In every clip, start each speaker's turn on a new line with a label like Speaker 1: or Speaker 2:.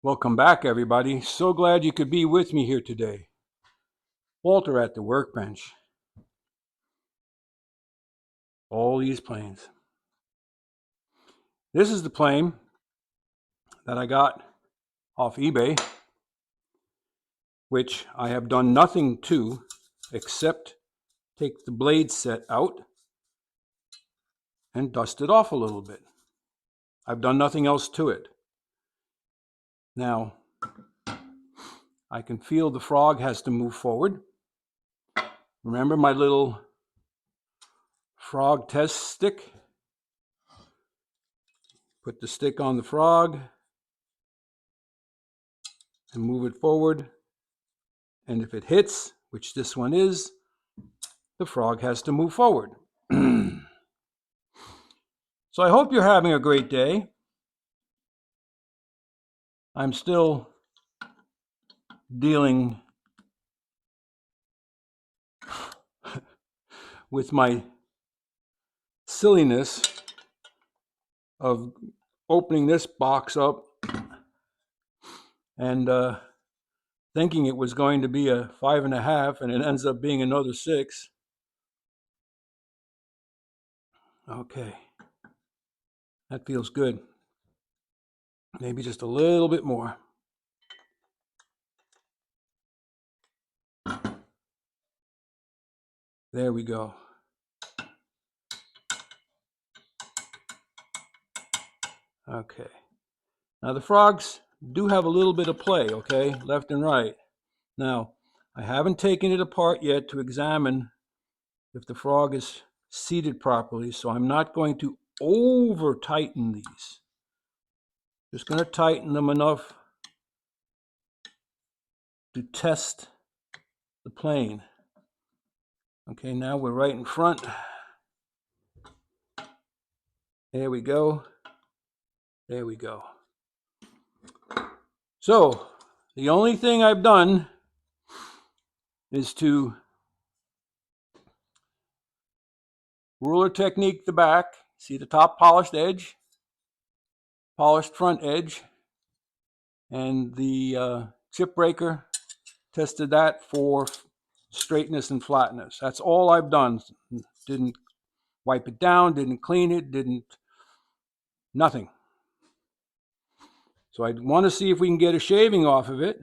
Speaker 1: Welcome back, everybody. So glad you could be with me here today. Walter at the workbench. All these planes. This is the plane that I got off eBay, which I have done nothing to except take the blade set out and dust it off a little bit. I've done nothing else to it. Now, I can feel the frog has to move forward. Remember my little frog test stick? Put the stick on the frog and move it forward. And if it hits, which this one is, the frog has to move forward. So I hope you're having a great day. I'm still dealing with my silliness of opening this box up and thinking it was going to be a 5.5, and it ends up being another 6. Okay, that feels good. Maybe just a little bit more. There we go. Okay. Now the frogs do have a little bit of play, okay, left and right. Now, I haven't taken it apart yet to examine if the frog is seated properly, so I'm not going to over tighten these. Just going to tighten them enough to test the plane. Okay, now we're right in front. There we go. There we go. So, the only thing I've done is to ruler technique the back. See the top polished edge, polished front edge, and the chip breaker, tested that for straightness and flatness. That's all I've done. Didn't wipe it down, didn't clean it, nothing. So I want to see if we can get a shaving off of it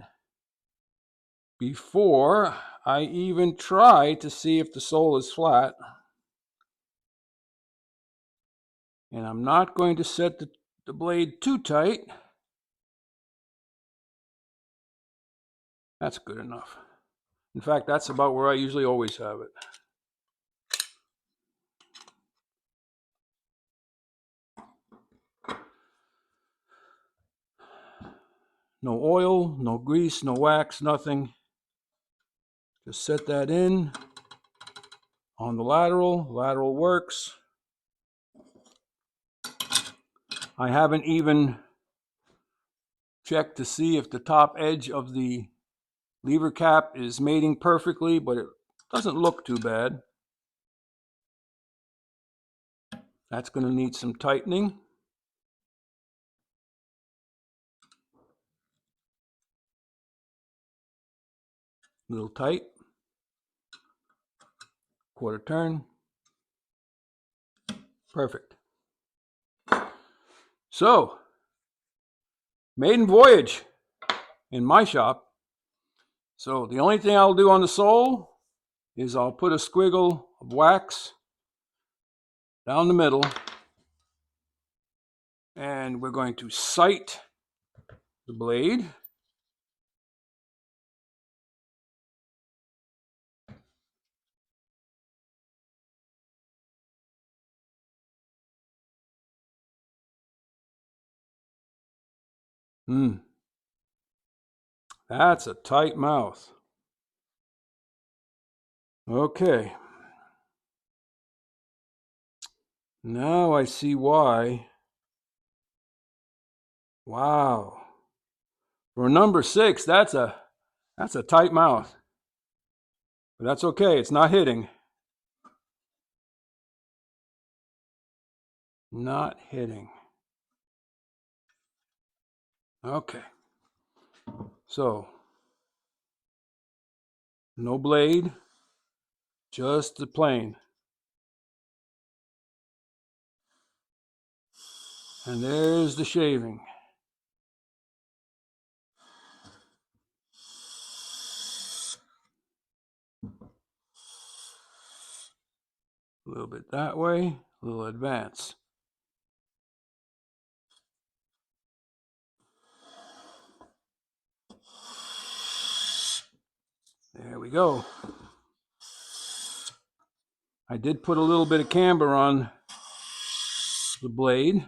Speaker 1: before I even try to see if the sole is flat. And I'm not going to set the blade too tight. That's good enough. In fact, that's about where I usually always have it. No oil, no grease, no wax, nothing. Just set that in on the lateral. Lateral works. I haven't even checked to see if the top edge of the lever cap is mating perfectly, but it doesn't look too bad. That's going to need some tightening. A little tight. Quarter turn. Perfect. So, maiden voyage in my shop. So the only thing I'll do on the sole is I'll put a squiggle of wax down the middle, and we're going to sight the blade. That's a tight mouth. Okay. Now I see why. Wow. For number 6, that's a tight mouth. But that's okay. It's not hitting. Not hitting. Okay. So, no blade, just the plane. And there's the shaving. A little bit that way, a little advance. There we go. I did put a little bit of camber on the blade, a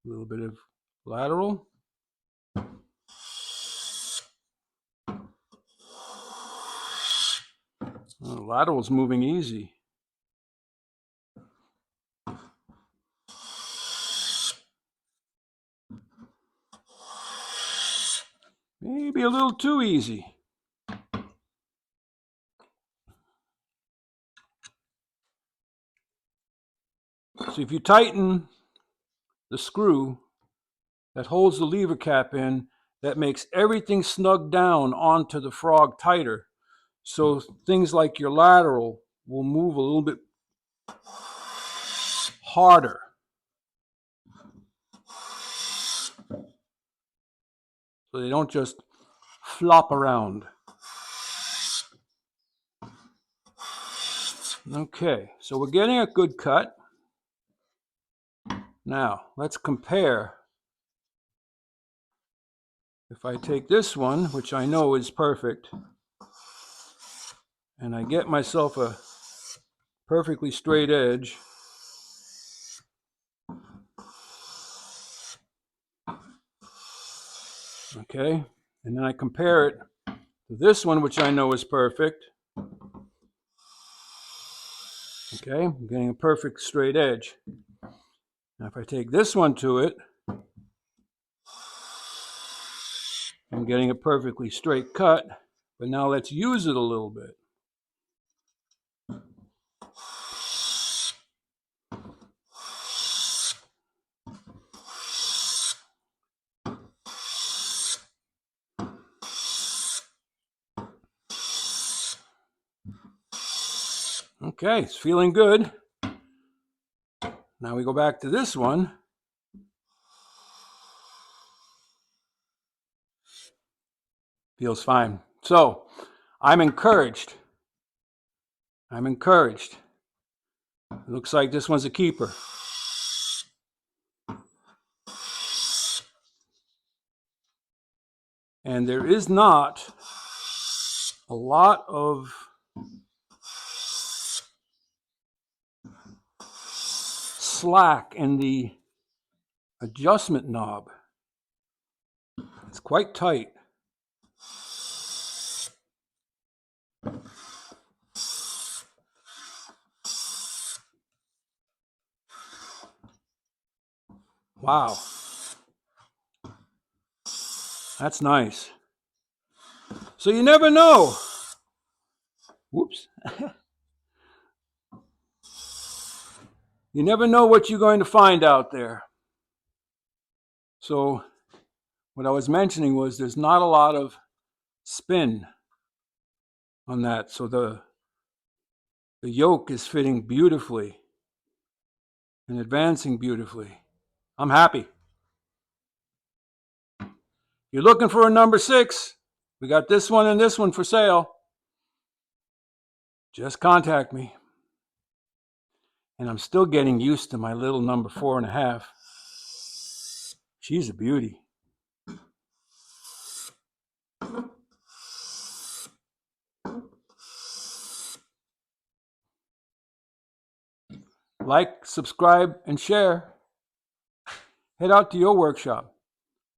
Speaker 1: little bit of lateral. The lateral's moving easy. Maybe a little too easy. So if you tighten the screw that holds the lever cap in, that makes everything snug down onto the frog tighter. So things like your lateral will move a little bit harder. So they don't just flop around. Okay, so we're getting a good cut. Now, let's compare. If I take this one, which I know is perfect, and I get myself a perfectly straight edge, okay, and then I compare it to this one, which I know is perfect, okay, I'm getting a perfect straight edge. Now if I take this one to it, I'm getting a perfectly straight cut, but now let's use it a little bit. Okay, it's feeling good. Now we go back to this one. Feels fine. So, I'm encouraged. It looks like this one's a keeper. And there is not a lot of slack in the adjustment knob. It's quite tight. Wow. That's nice. So you never know. Whoops. You never know what you're going to find out there. So what I was mentioning was there's not a lot of spin on that. So the yoke is fitting beautifully and advancing beautifully. I'm happy. You're looking for a number 6. We got this one and this one for sale. Just contact me. And I'm still getting used to my little number 4.5. She's a beauty. Like, subscribe, and share. Head out to your workshop.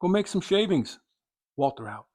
Speaker 1: Go make some shavings. Walter out.